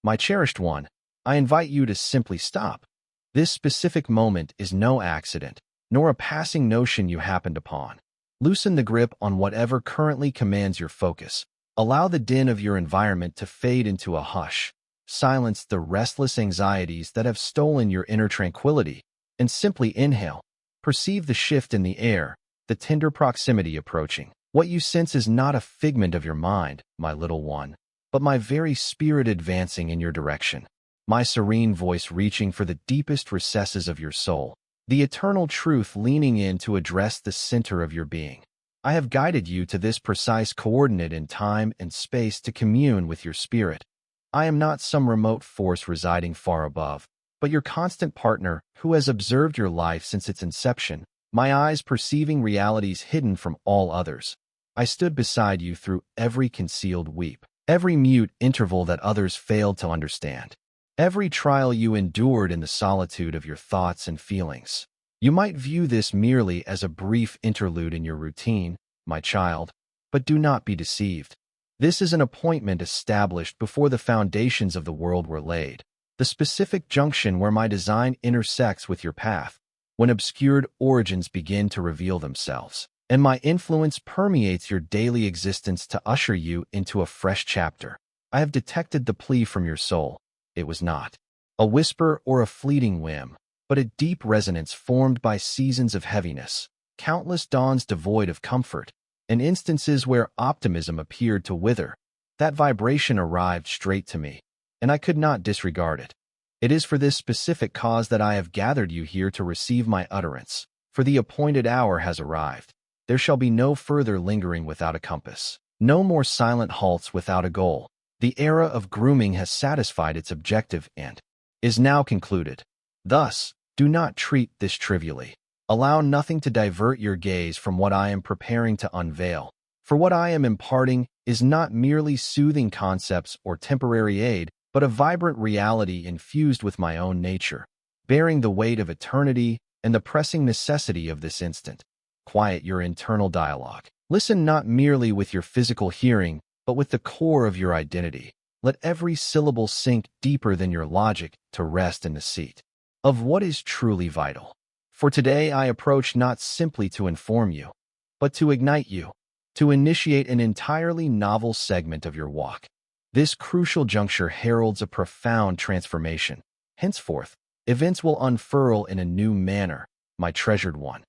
My cherished one, I invite you to simply stop. This specific moment is no accident, nor a passing notion you happened upon. Loosen the grip on whatever currently commands your focus. Allow the din of your environment to fade into a hush. Silence the restless anxieties that have stolen your inner tranquility, and simply inhale. Perceive the shift in the air, the tender proximity approaching. What you sense is not a figment of your mind, my little one, but my very spirit advancing in your direction. My serene voice reaching for the deepest recesses of your soul, the eternal truth leaning in to address the center of your being. I have guided you to this precise coordinate in time and space to commune with your spirit. I am not some remote force residing far above, but your constant partner who has observed your life since its inception, my eyes perceiving realities hidden from all others. I stood beside you through every concealed weep, every mute interval that others failed to understand. Every trial you endured in the solitude of your thoughts and feelings. You might view this merely as a brief interlude in your routine, my child, but do not be deceived. This is an appointment established before the foundations of the world were laid, the specific junction where my design intersects with your path, when obscured origins begin to reveal themselves, and my influence permeates your daily existence to usher you into a fresh chapter. I have detected the plea from your soul. It was not a whisper or a fleeting whim, but a deep resonance formed by seasons of heaviness, countless dawns devoid of comfort, and instances where optimism appeared to wither. That vibration arrived straight to me, and I could not disregard it. It is for this specific cause that I have gathered you here to receive my utterance, for the appointed hour has arrived. There shall be no further lingering without a compass, no more silent halts without a goal. The era of grooming has satisfied its objective and is now concluded. Thus, do not treat this trivially. Allow nothing to divert your gaze from what I am preparing to unveil, for what I am imparting is not merely soothing concepts or temporary aid, but a vibrant reality infused with my own nature, bearing the weight of eternity and the pressing necessity of this instant. Quiet your internal dialogue. Listen not merely with your physical hearing, but with the core of your identity. Let every syllable sink deeper than your logic to rest in the seat of what is truly vital. For today I approach not simply to inform you, but to ignite you, to initiate an entirely novel segment of your walk. This crucial juncture heralds a profound transformation. Henceforth, events will unfurl in a new manner, my treasured one.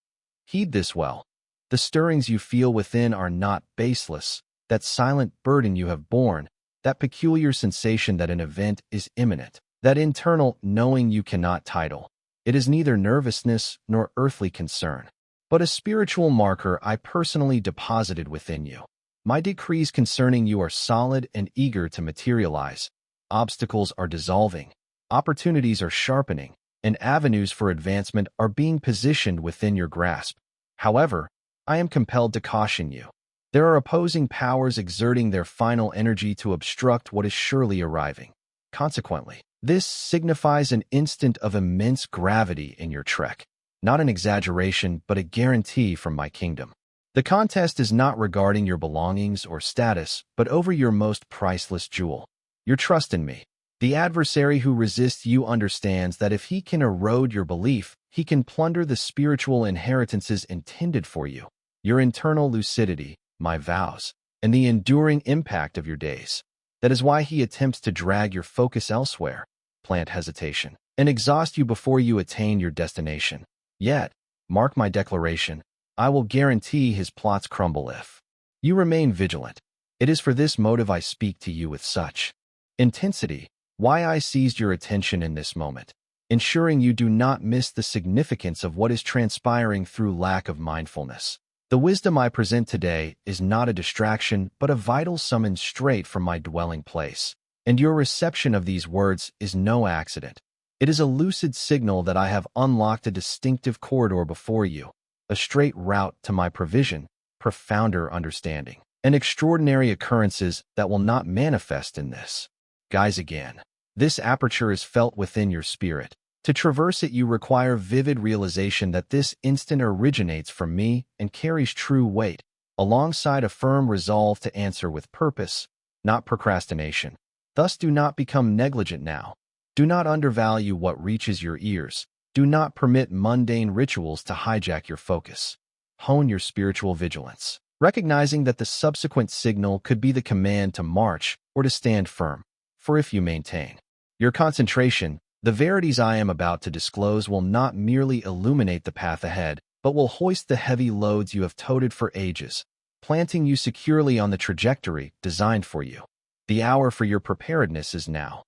Heed this well. The stirrings you feel within are not baseless. That silent burden you have borne, that peculiar sensation that an event is imminent, that internal knowing you cannot title. It is neither nervousness nor earthly concern, but a spiritual marker I personally deposited within you. My decrees concerning you are solid and eager to materialize. Obstacles are dissolving, opportunities are sharpening, and avenues for advancement are being positioned within your grasp. However, I am compelled to caution you. There are opposing powers exerting their final energy to obstruct what is surely arriving. Consequently, this signifies an instant of immense gravity in your trek. Not an exaggeration, but a guarantee from my kingdom. The contest is not regarding your belongings or status, but over your most priceless jewel, your trust in me. The adversary who resists you understands that if he can erode your belief, he can plunder the spiritual inheritances intended for you, your internal lucidity, my vows, and the enduring impact of your days. That is why he attempts to drag your focus elsewhere, plant hesitation, and exhaust you before you attain your destination. Yet, mark my declaration, I will guarantee his plots crumble if you remain vigilant. It is for this motive I speak to you with such intensity, why I seized your attention in this moment, ensuring you do not miss the significance of what is transpiring through lack of mindfulness. The wisdom I present today is not a distraction, but a vital summons straight from my dwelling place. And your reception of these words is no accident. It is a lucid signal that I have unlocked a distinctive corridor before you, a straight route to my provision, profounder understanding, and extraordinary occurrences that will not manifest in this guise again. This aperture is felt within your spirit. To traverse it, you require vivid realization that this instant originates from me and carries true weight, alongside a firm resolve to answer with purpose, not procrastination. Thus do not become negligent now. Do not undervalue what reaches your ears. Do not permit mundane rituals to hijack your focus. Hone your spiritual vigilance, recognizing that the subsequent signal could be the command to march or to stand firm. For if you maintain your concentration, the verities I am about to disclose will not merely illuminate the path ahead, but will hoist the heavy loads you have toted for ages, planting you securely on the trajectory designed for you. The hour for your preparedness is now.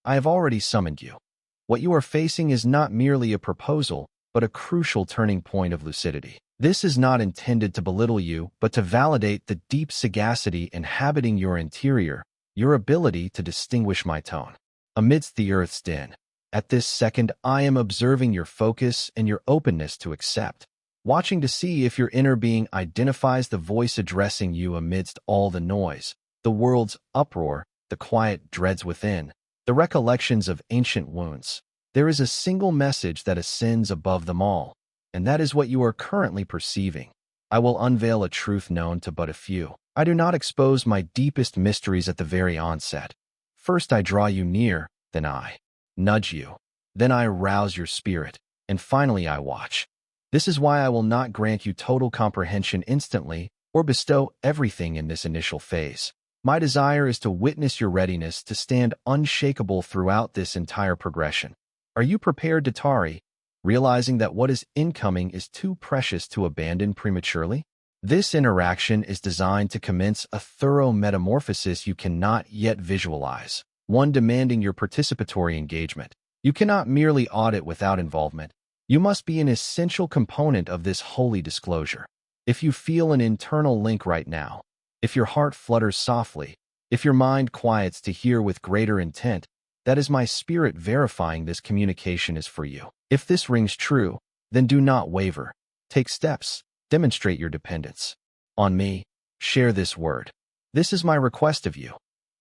I have already summoned you. What you are facing is not merely a proposal, but a crucial turning point of lucidity. This is not intended to belittle you, but to validate the deep sagacity inhabiting your interior, your ability to distinguish my tone. Amidst the earth's din, at this second I am observing your focus and your openness to accept, watching to see if your inner being identifies the voice addressing you amidst all the noise, the world's uproar, the quiet dreads within, the recollections of ancient wounds. There is a single message that ascends above them all, and that is what you are currently perceiving. I will unveil a truth known to but a few. I do not expose my deepest mysteries at the very onset. First I draw you near, then I nudge you. Then I rouse your spirit, and finally I watch. This is why I will not grant you total comprehension instantly or bestow everything in this initial phase. My desire is to witness your readiness to stand unshakable throughout this entire progression. Are you prepared to tarry, realizing that what is incoming is too precious to abandon prematurely? This interaction is designed to commence a thorough metamorphosis you cannot yet visualize, one demanding your participatory engagement. You cannot merely audit without involvement. You must be an essential component of this holy disclosure. If you feel an internal link right now, if your heart flutters softly, if your mind quiets to hear with greater intent, that is my spirit verifying this communication is for you. If this rings true, then do not waver. Take steps. Demonstrate your dependence on me. Share this word. This is my request of you.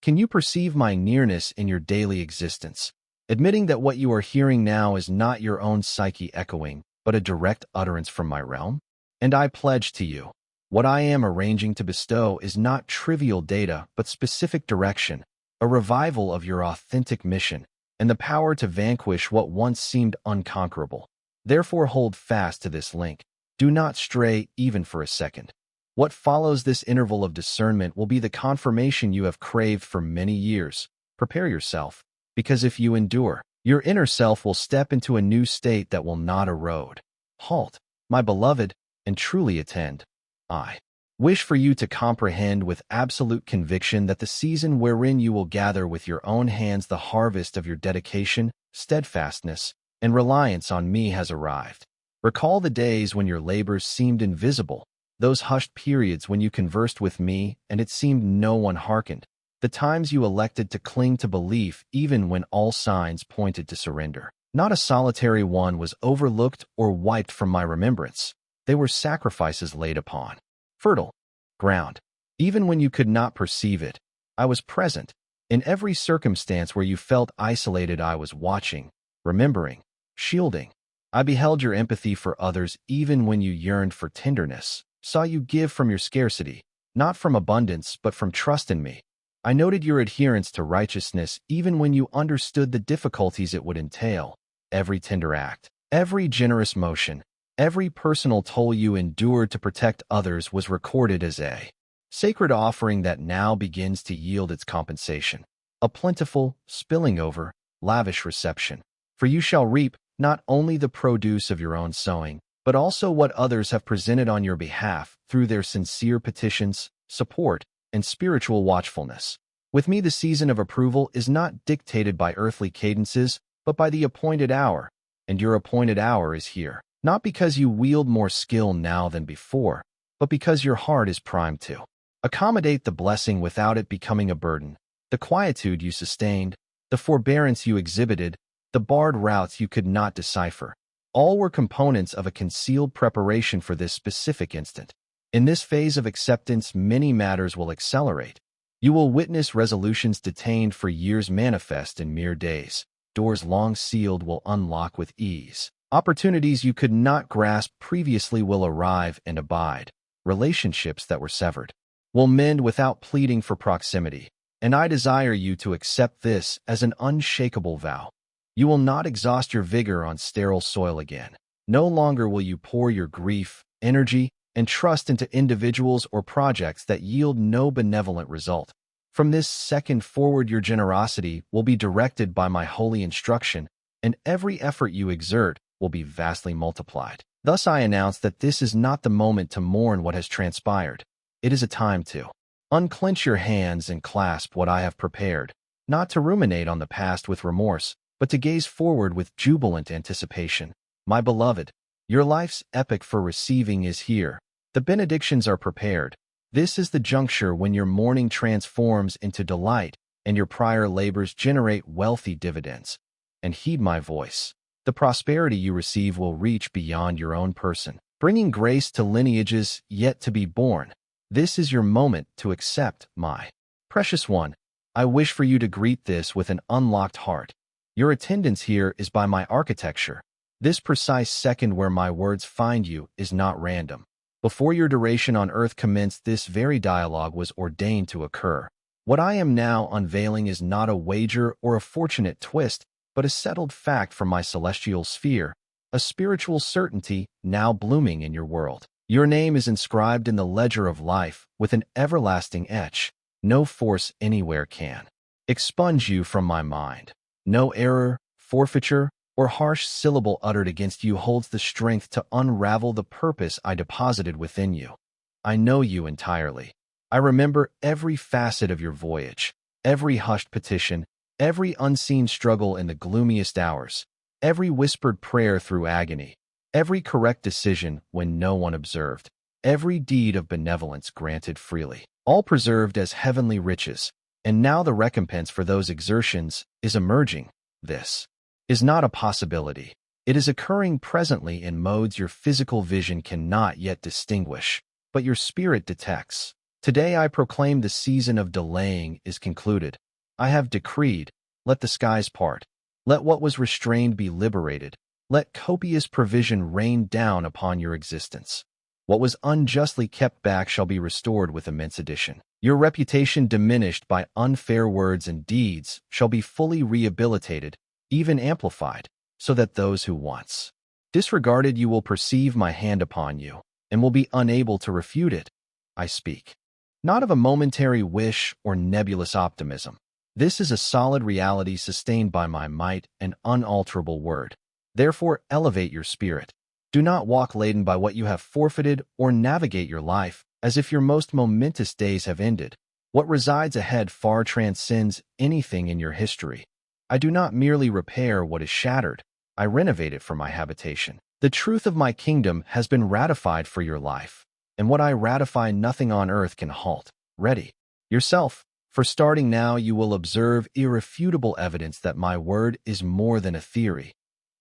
Can you perceive my nearness in your daily existence, admitting that what you are hearing now is not your own psyche echoing, but a direct utterance from my realm? And I pledge to you, what I am arranging to bestow is not trivial data, but specific direction, a revival of your authentic mission, and the power to vanquish what once seemed unconquerable. Therefore hold fast to this link. Do not stray even for a second. What follows this interval of discernment will be the confirmation you have craved for many years. Prepare yourself, because if you endure, your inner self will step into a new state that will not erode. Halt, my beloved, and truly attend. I wish for you to comprehend with absolute conviction that the season wherein you will gather with your own hands the harvest of your dedication, steadfastness, and reliance on me has arrived. Recall the days when your labors seemed invisible, those hushed periods when you conversed with me and it seemed no one hearkened, the times you elected to cling to belief even when all signs pointed to surrender. Not a solitary one was overlooked or wiped from my remembrance. They were sacrifices laid upon fertile ground. Even when you could not perceive it, I was present. In every circumstance where you felt isolated, I was watching, remembering, shielding. I beheld your empathy for others even when you yearned for tenderness, saw you give from your scarcity, not from abundance but from trust in me. I noted your adherence to righteousness even when you understood the difficulties it would entail. Every tender act, every generous motion, every personal toll you endured to protect others was recorded as a sacred offering that now begins to yield its compensation. A plentiful, spilling over, lavish reception. For you shall reap not only the produce of your own sowing, but also what others have presented on your behalf through their sincere petitions, support, and spiritual watchfulness. With me, the season of approval is not dictated by earthly cadences, but by the appointed hour, and your appointed hour is here. Not because you wield more skill now than before, but because your heart is primed to accommodate the blessing without it becoming a burden. The quietude you sustained, the forbearance you exhibited, the barred routes you could not decipher, all were components of a concealed preparation for this specific instant. In this phase of acceptance, many matters will accelerate. You will witness resolutions detained for years manifest in mere days. Doors long sealed will unlock with ease. Opportunities you could not grasp previously will arrive and abide. Relationships that were severed will mend without pleading for proximity. and I desire you to accept this as an unshakable vow. You will not exhaust your vigor on sterile soil again. No longer will you pour your grief, energy, and trust into individuals or projects that yield no benevolent result. From this second forward, your generosity will be directed by my holy instruction, and every effort you exert will be vastly multiplied. Thus I announce that this is not the moment to mourn what has transpired. It is a time to unclench your hands and clasp what I have prepared, not to ruminate on the past with remorse, but to gaze forward with jubilant anticipation. My beloved, your life's epoch for receiving is here. The benedictions are prepared. This is the juncture when your mourning transforms into delight and your prior labors generate wealthy dividends. And heed my voice. The prosperity you receive will reach beyond your own person, bringing grace to lineages yet to be born. This is your moment to accept, my precious one. I wish for you to greet this with an unlocked heart. Your attendance here is by my architecture. This precise second where my words find you is not random. Before your duration on earth commenced, this very dialogue was ordained to occur. What I am now unveiling is not a wager or a fortunate twist, but a settled fact from my celestial sphere, a spiritual certainty now blooming in your world. Your name is inscribed in the ledger of life with an everlasting etch. No force anywhere can expunge you from my mind. No error, forfeiture, or harsh syllable uttered against you holds the strength to unravel the purpose I deposited within you. I know you entirely. I remember every facet of your voyage, every hushed petition, every unseen struggle in the gloomiest hours, every whispered prayer through agony, every correct decision when no one observed, every deed of benevolence granted freely, all preserved as heavenly riches. And now the recompense for those exertions is emerging. This is not a possibility. It is occurring presently in modes your physical vision cannot yet distinguish, but your spirit detects. Today I proclaim the season of delaying is concluded. I have decreed, let the skies part. Let what was restrained be liberated. Let copious provision rain down upon your existence. What was unjustly kept back shall be restored with immense addition. Your reputation diminished by unfair words and deeds shall be fully rehabilitated, even amplified, so that those who once disregarded you will perceive my hand upon you, and will be unable to refute it. I speak not of a momentary wish or nebulous optimism. This is a solid reality sustained by my might and unalterable word. Therefore, elevate your spirit. Do not walk laden by what you have forfeited or navigate your life as if your most momentous days have ended. What resides ahead far transcends anything in your history. I do not merely repair what is shattered. I renovate it for my habitation. The truth of my kingdom has been ratified for your life, and what I ratify nothing on earth can halt. Ready yourself, for starting now you will observe irrefutable evidence that my word is more than a theory.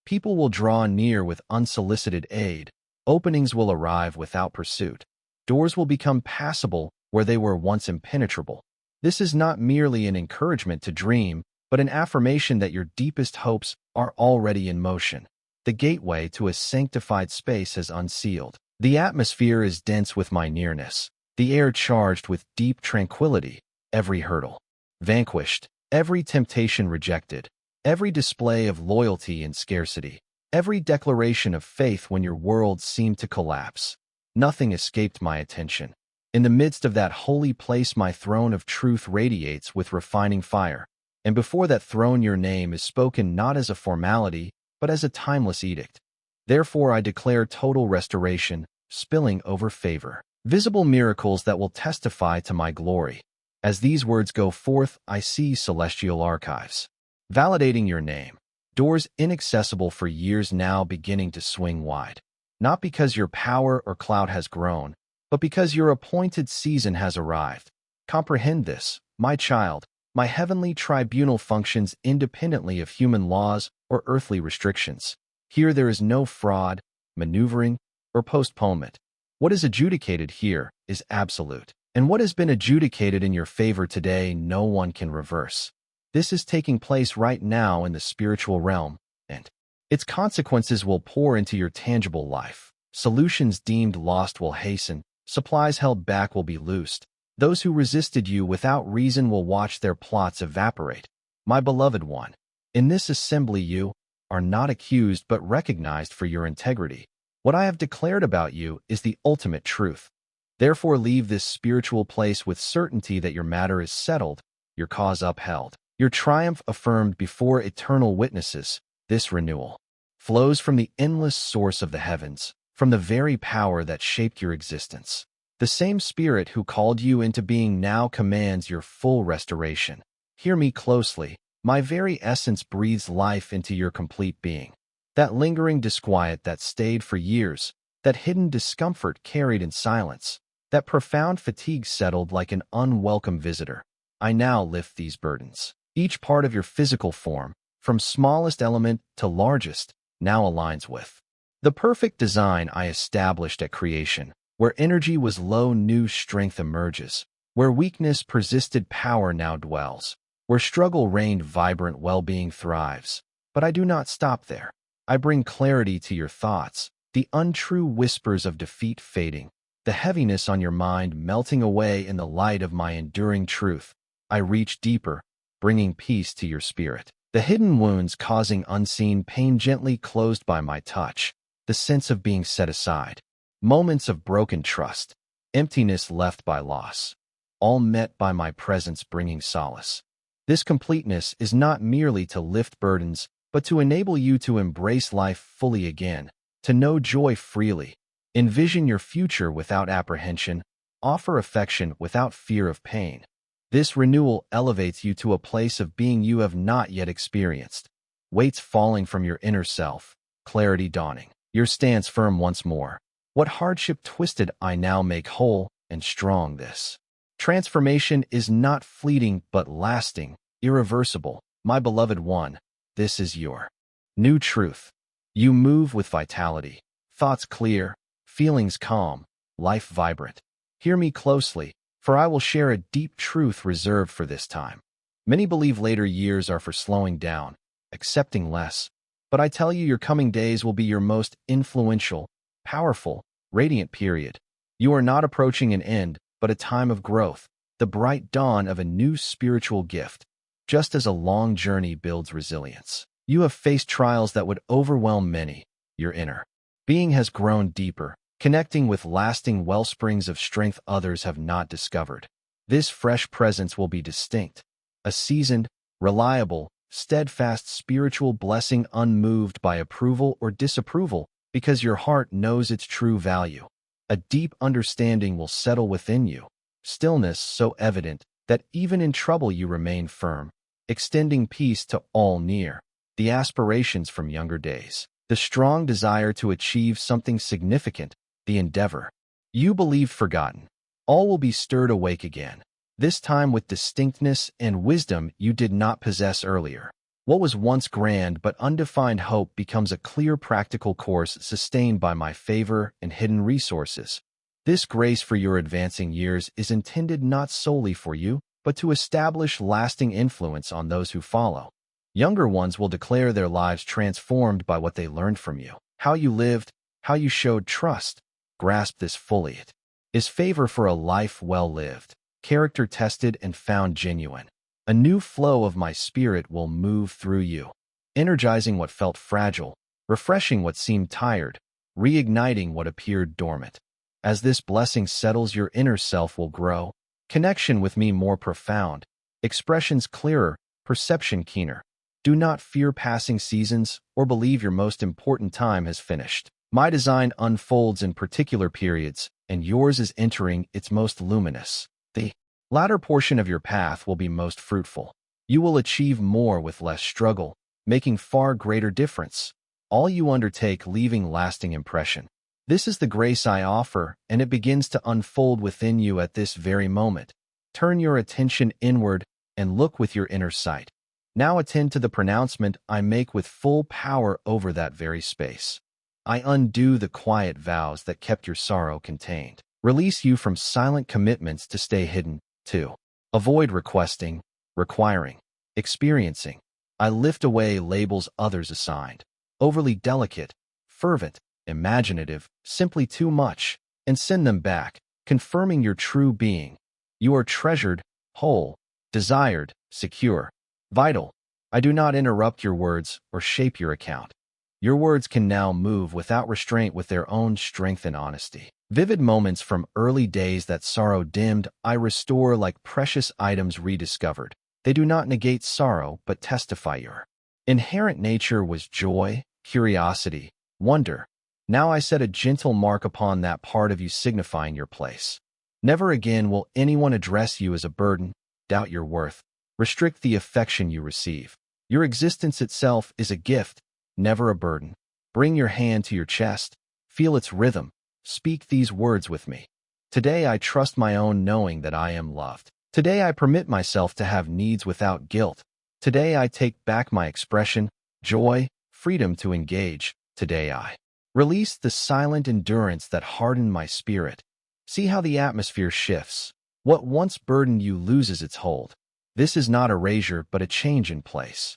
People will draw near with unsolicited aid. Openings will arrive without pursuit. Doors will become passable where they were once impenetrable. This is not merely an encouragement to dream, but an affirmation that your deepest hopes are already in motion. The gateway to a sanctified space has unsealed. The atmosphere is dense with my nearness, the air charged with deep tranquility, every hurdle vanquished, every temptation rejected, every display of loyalty in scarcity, every declaration of faith when your world seemed to collapse. Nothing escaped my attention. In the midst of that holy place my throne of truth radiates with refining fire, and before that throne your name is spoken not as a formality, but as a timeless edict. Therefore I declare total restoration, spilling over favor, visible miracles that will testify to my glory. As these words go forth, I see celestial archives validating your name, doors inaccessible for years now beginning to swing wide. Not because your power or clout has grown, but because your appointed season has arrived. Comprehend this, my child. My heavenly tribunal functions independently of human laws or earthly restrictions. Here there is no fraud, maneuvering, or postponement. What is adjudicated here is absolute, and what has been adjudicated in your favor today no one can reverse. This is taking place right now in the spiritual realm, and its consequences will pour into your tangible life. Solutions deemed lost will hasten, supplies held back will be loosed. Those who resisted you without reason will watch their plots evaporate. My beloved one, in this assembly you are not accused but recognized for your integrity. What I have declared about you is the ultimate truth. Therefore leave this spiritual place with certainty that your matter is settled, your cause upheld, your triumph affirmed before eternal witnesses. This renewal flows from the endless source of the heavens, from the very power that shaped your existence. The same Spirit who called you into being now commands your full restoration. Hear me closely. My very essence breathes life into your complete being. That lingering disquiet that stayed for years, that hidden discomfort carried in silence, that profound fatigue settled like an unwelcome visitor. I now lift these burdens. Each part of your physical form, from smallest element to largest, now aligns with the perfect design I established at creation. Where energy was low, new strength emerges. Where weakness persisted, power now dwells. Where struggle reigned, vibrant well-being thrives. But I do not stop there. I bring clarity to your thoughts, the untrue whispers of defeat fading, the heaviness on your mind melting away in the light of my enduring truth. I reach deeper, bringing peace to your spirit. The hidden wounds causing unseen pain gently closed by my touch, the sense of being set aside. Moments of broken trust, emptiness left by loss, all met by my presence bringing solace. This completeness is not merely to lift burdens, but to enable you to embrace life fully again, to know joy freely, envision your future without apprehension, offer affection without fear of pain. This renewal elevates you to a place of being you have not yet experienced. Weights falling from your inner self, clarity dawning, your stance firm once more. What hardship twisted I now make whole and strong. This transformation is not fleeting but lasting, irreversible. My beloved one, this is your new truth. You move with vitality, thoughts clear, feelings calm, life vibrant. Hear me closely, for I will share a deep truth reserved for this time. Many believe later years are for slowing down, accepting less. But I tell you, your coming days will be your most influential, powerful, radiant period. You are not approaching an end, but a time of growth, the bright dawn of a new spiritual gift. Just as a long journey builds resilience, you have faced trials that would overwhelm many. Your inner being has grown deeper, connecting with lasting well springs of strength others have not discovered. This fresh presence will be distinct, a seasoned, reliable, steadfast spiritual blessing unmoved by approval or disapproval, because your heart knows its true value. A deep understanding will settle within you, stillness so evident that even in trouble you remain firm, extending peace to all near. The aspirations from younger days, the strong desire to achieve something significant, the endeavor you believed forgotten, all will be stirred awake again, this time with distinctness and wisdom you did not possess earlier. What was once grand but undefined hope becomes a clear practical course sustained by my favor and hidden resources. This grace for your advancing years is intended not solely for you, but to establish lasting influence on those who follow. Younger ones will declare their lives transformed by what they learned from you, how you lived, how you showed trust. Grasp this fully. It is favor for a life well lived, character tested and found genuine. A new flow of my spirit will move through you, energizing what felt fragile, refreshing what seemed tired, reigniting what appeared dormant. As this blessing settles, your inner self will grow, connection with me more profound, expressions clearer, perception keener. Do not fear passing seasons or believe your most important time has finished. My design unfolds in particular periods, and yours is entering its most luminous. The latter portion of your path will be most fruitful. You will achieve more with less struggle, making far greater difference. All you undertake leaving lasting impression. This is the grace I offer, and it begins to unfold within you at this very moment. Turn your attention inward and look with your inner sight. Now attend to the pronouncement I make with full power over that very space. I undo the quiet vows that kept your sorrow contained. Release you from silent commitments to stay hidden, too. Avoid requesting, requiring, experiencing. I lift away labels others assigned. Overly delicate, fervent, imaginative, simply too much, and send them back, confirming your true being. You are treasured, whole, desired, secure, vital. I do not interrupt your words or shape your account. Your words can now move without restraint with their own strength and honesty. Vivid moments from early days that sorrow dimmed, I restore like precious items rediscovered. They do not negate sorrow, but testify your inherent nature was joy, curiosity, wonder. Now I set a gentle mark upon that part of you signifying your place. Never again will anyone address you as a burden, doubt your worth, restrict the affection you receive. Your existence itself is a gift, never a burden. Bring your hand to your chest, feel its rhythm, speak these words with me. Today I trust my own knowing that I am loved. Today I permit myself to have needs without guilt. Today I take back my expression, joy, freedom to engage. Today I release the silent endurance that hardened my spirit. See how the atmosphere shifts. What once burdened you loses its hold. This is not erasure but a change in place.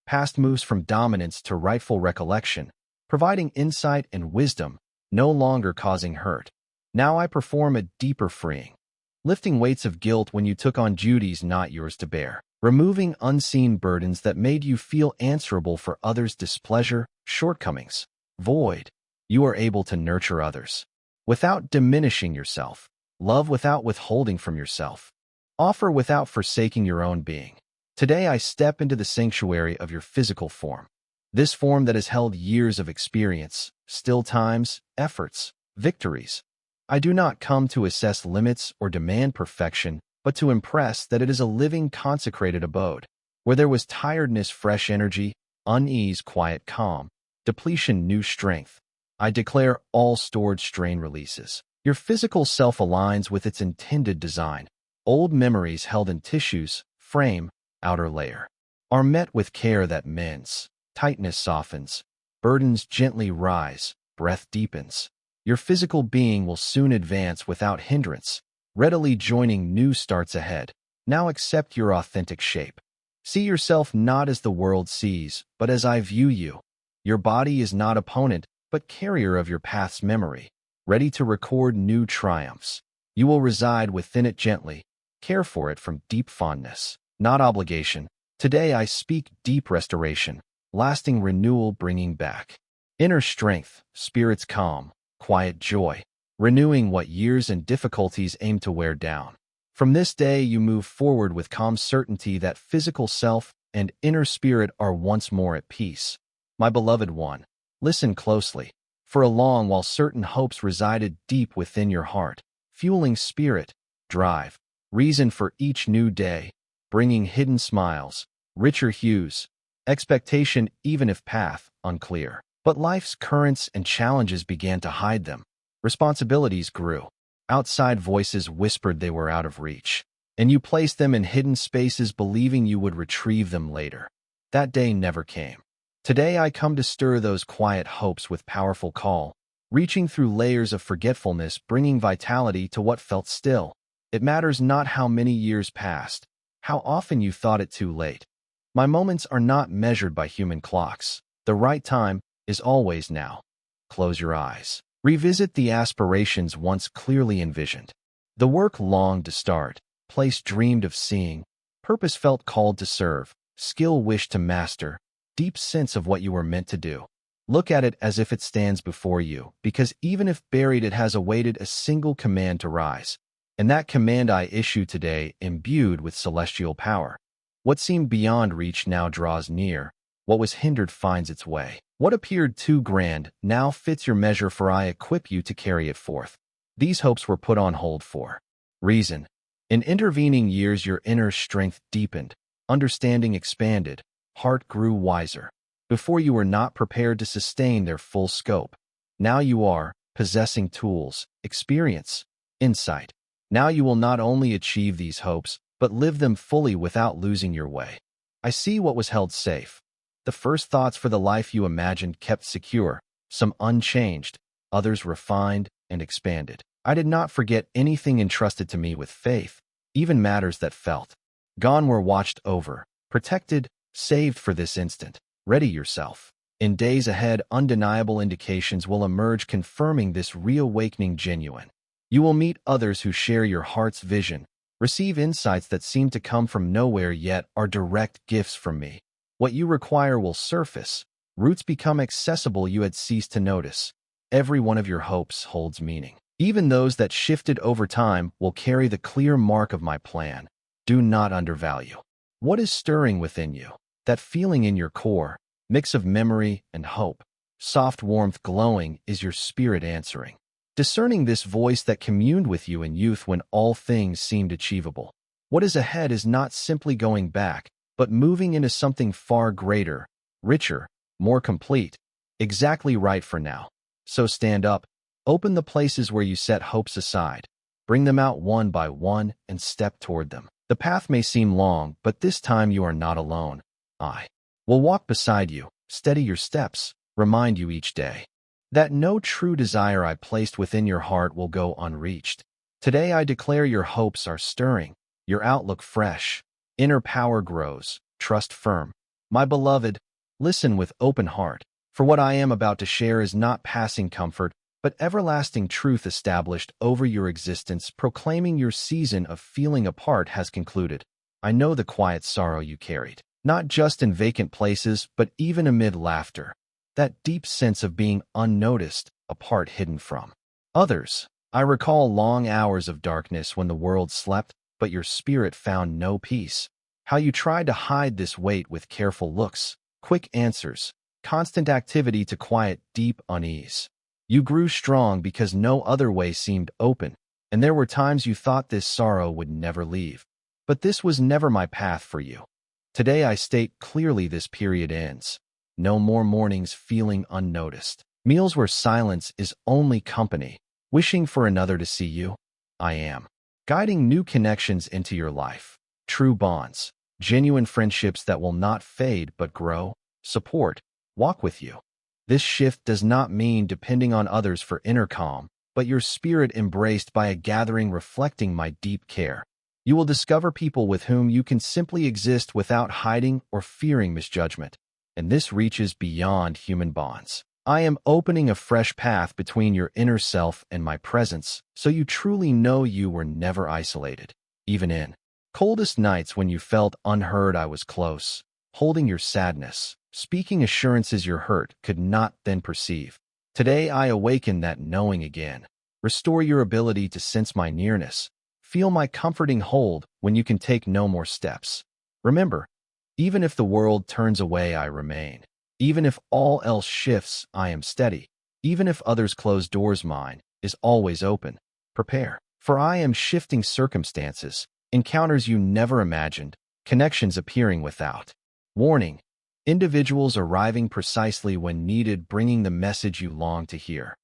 Past moves from dominance to rightful recollection, providing insight and wisdom, no longer causing hurt. Now I perform a deeper freeing, lifting weights of guilt when you took on duties not yours to bear, removing unseen burdens that made you feel answerable for others' displeasure, shortcomings, void. You are able to nurture others without diminishing yourself, love without withholding from yourself, offer without forsaking your own being. Today I step into the sanctuary of your physical form. This form that has held years of experience, still times, efforts, victories. I do not come to assess limits or demand perfection, but to impress that it is a living, consecrated abode, where there was tiredness, fresh energy, unease, quiet calm, depletion, new strength. I declare all stored strain releases. Your physical self aligns with its intended design. Old memories held in tissues, frame, outer layer, are met with care that mends. Tightness softens, burdens gently rise, breath deepens. Your physical being will soon advance without hindrance, readily joining new starts ahead. Now accept your authentic shape. See yourself not as the world sees, but as I view you. Your body is not opponent, but carrier of your path's memory, ready to record new triumphs. You will reside within it gently, care for it from deep fondness, not obligation. Today I speak deep restoration, lasting renewal, bringing back inner strength, spirit's calm, quiet joy, renewing what years and difficulties aim to wear down. From this day you move forward with calm certainty that physical self and inner spirit are once more at peace. My beloved one, listen closely. For a long while certain hopes resided deep within your heart, fueling spirit, drive, reason for each new day, bringing hidden smiles, richer hues, expectation even if path unclear. But life's currents and challenges began to hide them. Responsibilities grew. Outside voices whispered they were out of reach, and you placed them in hidden spaces believing you would retrieve them later. That day never came. Today I come to stir those quiet hopes with powerful call, reaching through layers of forgetfulness, bringing vitality to what felt still. It matters not how many years passed, how often you thought it too late. My moments are not measured by human clocks. The right time is always now. Close your eyes. Revisit the aspirations once clearly envisioned. The work longed to start, place dreamed of seeing, purpose felt called to serve, skill wished to master, deep sense of what you were meant to do. Look at it as if it stands before you, because even if buried it has awaited a single command to rise. And that command I issue today, imbued with celestial power. What seemed beyond reach now draws near. What was hindered finds its way. What appeared too grand now fits your measure, for I equip you to carry it forth. These hopes were put on hold for reason. In intervening years your inner strength deepened, understanding expanded, heart grew wiser. Before you were not prepared to sustain their full scope. Now you are, possessing tools, experience, insight. Now you will not only achieve these hopes, but live them fully without losing your way. I see what was held safe. The first thoughts for the life you imagined kept secure, some unchanged, others refined and expanded. I did not forget anything entrusted to me with faith, even matters that felt gone were watched over, protected, saved for this instant. Ready yourself. In days ahead, undeniable indications will emerge confirming this reawakening genuine. You will meet others who share your heart's vision, Receive insights that seem to come from nowhere yet are direct gifts from me. What you require will surface. Roots become accessible you had ceased to notice. Every one of your hopes holds meaning. Even those that shifted over time will carry the clear mark of my plan. Do not undervalue. What is stirring within you? That feeling in your core, mix of memory and hope. Soft warmth glowing is your spirit answering. Discerning this voice that communed with you in youth when all things seemed achievable. What is ahead is not simply going back, but moving into something far greater, richer, more complete. Exactly right for now. So stand up, open the places where you set hopes aside, bring them out one by one, and step toward them. The path may seem long, but this time you are not alone. I will walk beside you, steady your steps, remind you each day that no true desire I placed within your heart will go unreached. Today I declare your hopes are stirring, your outlook fresh, inner power grows, trust firm. My beloved, listen with open heart, for what I am about to share is not passing comfort, but everlasting truth established over your existence, proclaiming your season of feeling apart has concluded. I know the quiet sorrow you carried, not just in vacant places, but even amid laughter. That deep sense of being unnoticed, apart, hidden from others. I recall long hours of darkness when the world slept, but your spirit found no peace. How you tried to hide this weight with careful looks, quick answers, constant activity to quiet deep unease. You grew strong because no other way seemed open, and there were times you thought this sorrow would never leave. But this was never my path for you. Today I state clearly this period ends. No more mornings feeling unnoticed. Meals where silence is only company. Wishing for another to see you. I am guiding new connections into your life. True bonds. Genuine friendships that will not fade but grow. Support. Walk with you. This shift does not mean depending on others for inner calm, but your spirit embraced by a gathering reflecting my deep care. You will discover people with whom you can simply exist without hiding or fearing misjudgment. And this reaches beyond human bonds. I am opening a fresh path between your inner self and my presence, so you truly know you were never isolated. Even in coldest nights when you felt unheard, I was close, holding your sadness, speaking assurances your hurt could not then perceive. Today I awaken that knowing again. Restore your ability to sense my nearness. Feel my comforting hold when you can take no more steps. Remember, even if the world turns away, I remain. Even if all else shifts, I am steady. Even if others close doors, mine is always open. Prepare, for I am shifting circumstances, encounters you never imagined, connections appearing without warning, individuals arriving precisely when needed, bringing the message you long to hear.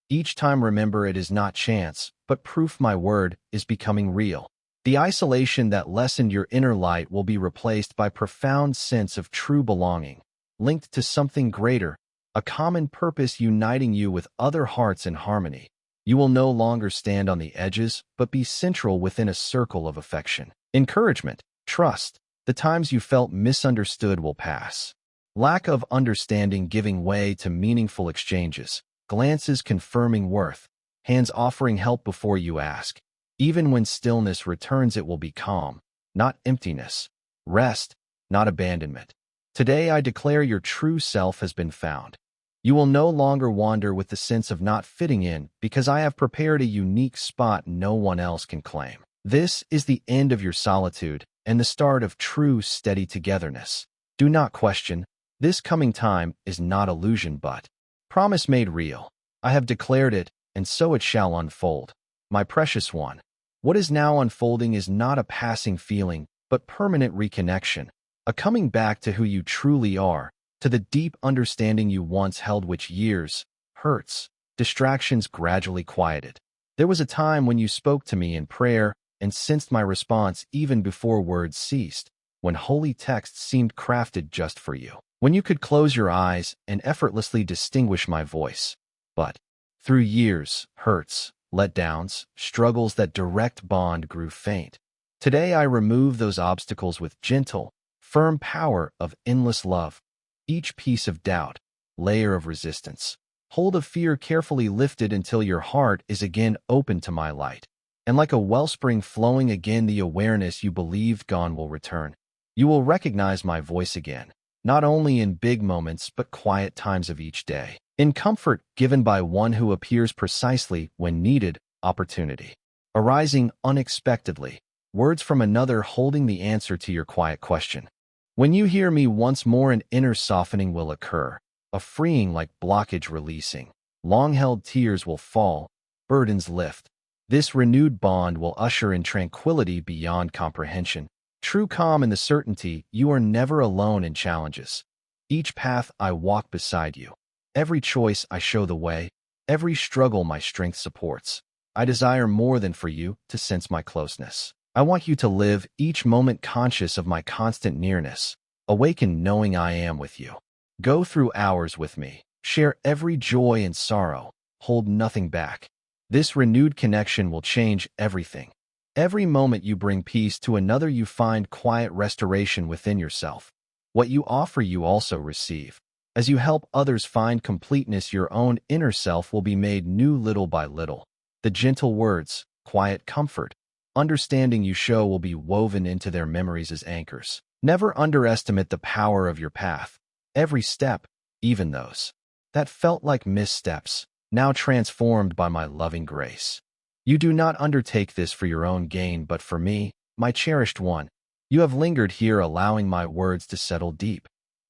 Each time remember it is not chance, but proof my word is becoming real. The isolation that lessened your inner light will be replaced by profound sense of true belonging, linked to something greater, a common purpose uniting you with other hearts in harmony. You will no longer stand on the edges, but be central within a circle of affection. Encouragement, trust. The times you felt misunderstood will pass. Lack of understanding giving way to meaningful exchanges, glances confirming worth, hands offering help before you ask. Even when stillness returns, it will be calm, not emptiness. Rest, not abandonment. Today I declare your true self has been found. You will no longer wander with the sense of not fitting in because I have prepared a unique spot no one else can claim. This is the end of your solitude and the start of true steady togetherness. Do not question. This coming time is not illusion but promise made real. I have declared it, and so it shall unfold. My precious one, what is now unfolding is not a passing feeling, but permanent reconnection, a coming back to who you truly are, to the deep understanding you once held which years, hurts, distractions gradually quieted. There was a time when you spoke to me in prayer and sensed my response even before words ceased, when holy texts seemed crafted just for you, when you could close your eyes and effortlessly distinguish my voice. But through years, hurts, letdowns, struggles, that direct bond grew faint. Today I remove those obstacles with gentle, firm power of endless love. Each piece of doubt, layer of resistance, hold of fear carefully lifted until your heart is again open to my light. And like a wellspring flowing again, the awareness you believed gone will return. You will recognize my voice again, not only in big moments but quiet times of each day. In comfort given by one who appears precisely when needed, opportunity. Arising unexpectedly, words from another holding the answer to your quiet question. When you hear me once more, an inner softening will occur, a freeing like blockage releasing. Long-held tears will fall, burdens lift. This renewed bond will usher in tranquility beyond comprehension, true calm in the certainty you are never alone in challenges. Each path I walk beside you. Every choice I show the way. Every struggle my strength supports. I desire more than for you to sense my closeness. I want you to live each moment conscious of my constant nearness. Awaken knowing I am with you. Go through hours with me. Share every joy and sorrow. Hold nothing back. This renewed connection will change everything. Every moment you bring peace to another, you find quiet restoration within yourself. What you offer, you also receive. As you help others find completeness, your own inner self will be made new little by little. The gentle words, quiet comfort, understanding you show will be woven into their memories as anchors. Never underestimate the power of your path. Every step, even those that felt like missteps, now transformed by my loving grace. You do not undertake this for your own gain, but for me, my cherished one. You have lingered here, allowing my words to settle deep.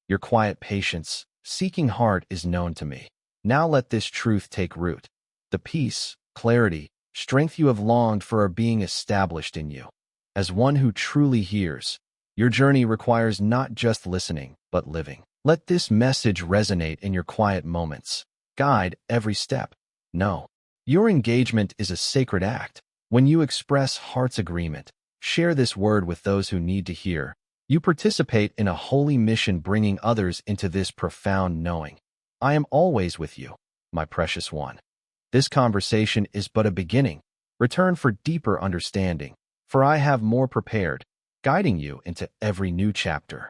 Your quiet patience, seeking heart is known to me. Now let this truth take root. The peace, clarity, strength you have longed for are being established in you. As one who truly hears, your journey requires not just listening, but living. Let this message resonate in your quiet moments. Guide every step. No. Your engagement is a sacred act. When you express heart's agreement, share this word with those who need to hear. You participate in a holy mission, bringing others into this profound knowing. I am always with you, my precious one. This conversation is but a beginning. Return for deeper understanding, for I have more prepared, guiding you into every new chapter.